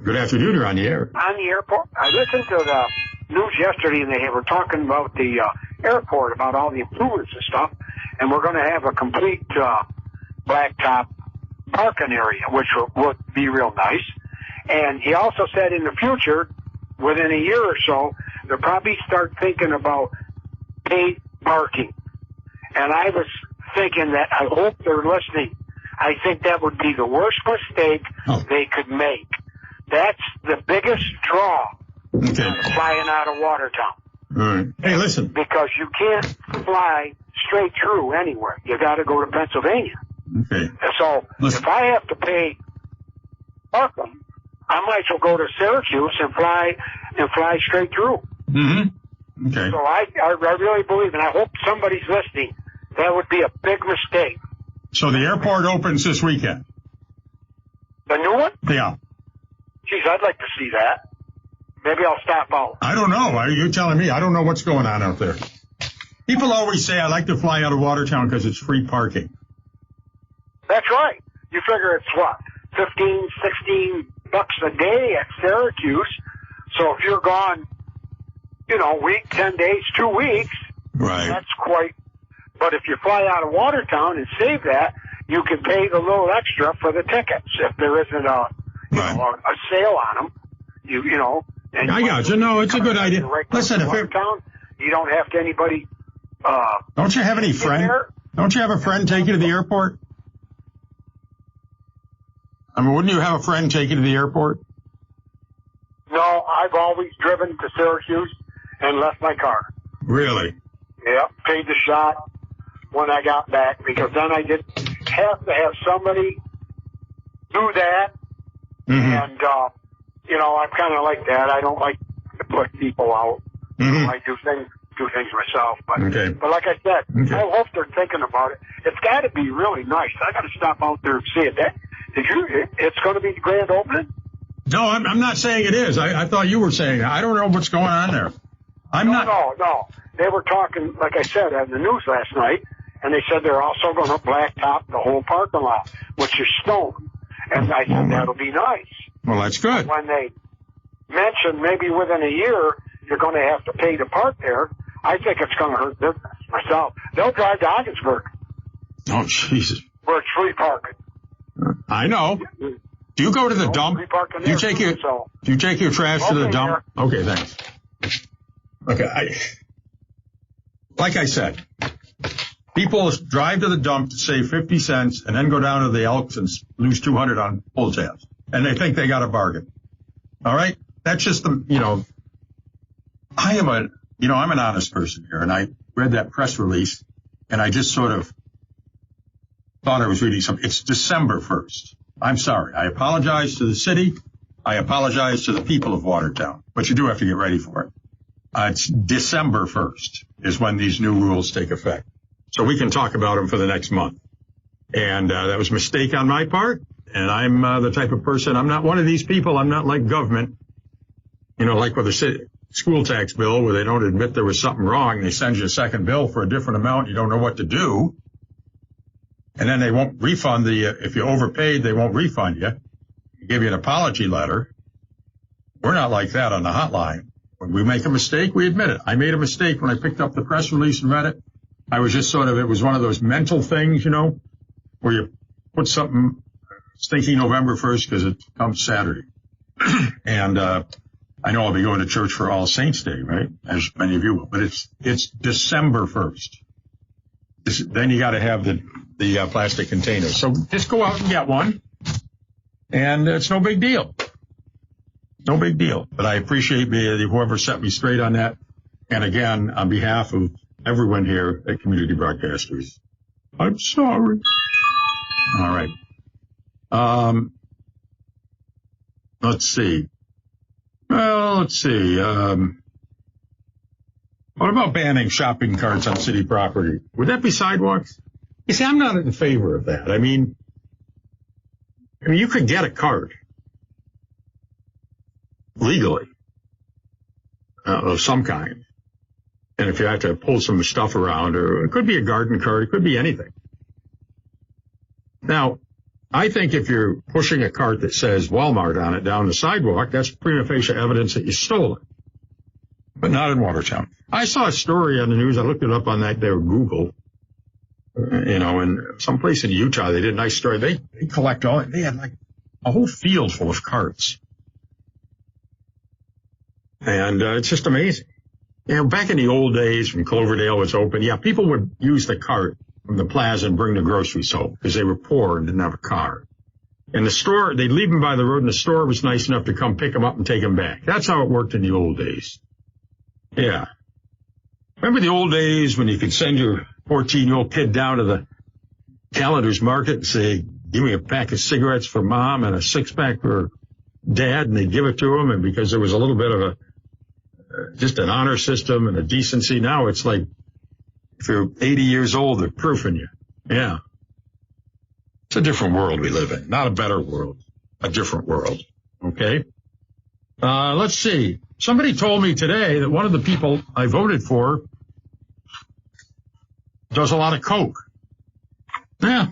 Good afternoon. You're on the air. On the airport. I listened to the news yesterday, and they were talking about the airport, about all the improvements and stuff, and we're going to have a complete blacktop parking area, which would be real nice. And he also said in the future, within a year or so, they'll probably start thinking about paid parking. And I was thinking that I hope they're listening. I think that would be the worst mistake they could make. That's the biggest draw flying out of Watertown. All right. Hey, listen. Because you can't fly straight through anywhere. You got to go to Pennsylvania. Okay. So listen. If I have to pay parking, I might as well go to Syracuse and fly straight through. Mm-hmm. Okay. So I really believe, and I hope somebody's listening, that would be a big mistake. So the airport opens this weekend? The new one? Yeah. Geez, I'd like to see that. Maybe I'll stop out. I don't know. You're telling me. I don't know what's going on out there. People always say, I like to fly out of Watertown because it's free parking. That's right. You figure it's what, 15, 16 bucks a day at Syracuse. So if you're gone, week, 10 days, 2 weeks, right? That's quite. But if you fly out of Watertown and save that, you can pay the little extra for the tickets if there isn't a sale on them. And I got you. No, it's a good idea. Listen, if Watertown, you don't have to anybody. Don't you have any friend? Don't you have a friend take you to the airport? I mean, wouldn't you have a friend take you to the airport? No, I've always driven to Syracuse and left my car. Really? Yeah, paid the shot when I got back, because then I did have to have somebody do that. Mm-hmm. And, I'm kind of like that. I don't like to put people out. Mm-hmm. I do things myself. But like I said, okay. I hope they're thinking about it. It's got to be really nice. I got to stop out there and see it. It's going to be the grand opening? No, I'm not saying it is. I thought you were saying that. I don't know what's going on there. No. They were talking, like I said, on the news last night, and they said they're also going to blacktop the whole parking lot, which is stone. And I said that'll be nice. Well, that's good. When they mentioned maybe within a year you're going to have to pay to park there, I think it's going to hurt business myself. They'll drive to Ogdensburg. Oh, Jesus. Where it's free parking. I know. Do you go to the dump? Do you take your trash to the dump? Okay, thanks. Okay, like I said, people drive to the dump to save 50 cents and then go down to the Elks and lose 200 on pull tabs. And they think they got a bargain. All right? That's just I'm an honest person here, and I read that press release, and I just sort of thought I was reading something. It's December 1st. I'm sorry. I apologize to the city. I apologize to the people of Watertown, but you do have to get ready for it. It's December 1st is when these new rules take effect. So we can talk about them for the next month. And that was a mistake on my part. And I'm the type of person, I'm not one of these people. I'm not like government, like with a school tax bill where they don't admit there was something wrong. They send you a second bill for a different amount. You don't know what to do. And then they won't refund if you overpaid, they won't refund you. They give you an apology letter. We're not like that on the hotline. When we make a mistake, we admit it. I made a mistake when I picked up the press release and read it. I was just it was one of those mental things, where you put something, thinking November 1st because it comes Saturday. And I know I'll be going to church for All Saints Day, right? As many of you will. But it's December 1st. Then you got to have the plastic containers. So just go out and get one. And it's no big deal. No big deal. But I appreciate whoever set me straight on that. And again, on behalf of everyone here at Community Broadcasters, I'm sorry. All right. Let's see. Well, let's see. What about banning shopping carts on city property? Would that be sidewalks? You see, I'm not in favor of that. I mean, you could get a cart legally of some kind. And if you have to pull some stuff around, or it could be a garden cart, it could be anything. Now, I think if you're pushing a cart that says Walmart on it down the sidewalk, that's prima facie evidence that you stole it. But not in Watertown. I saw a story on the news. I looked it up on that there Google. In someplace in Utah, they did a nice story. They collect all. They had like a whole field full of carts, and it's just amazing. Back in the old days when Cloverdale was open, people would use the cart from the plaza and bring the groceries home because they were poor and didn't have a car. And the store, they'd leave them by the road, and the store was nice enough to come pick them up and take them back. That's how it worked in the old days. Yeah. Remember the old days when you could send your 14-year-old kid down to the Callender's Market and say, give me a pack of cigarettes for mom and a six-pack for dad, and they'd give it to him, and because there was a little bit of just an honor system and a decency, now it's like, if you're 80 years old, they're proofing you. Yeah. It's a different world we live in. Not a better world. A different world. Okay? Let's see. Somebody told me today that one of the people I voted for does a lot of coke. Yeah.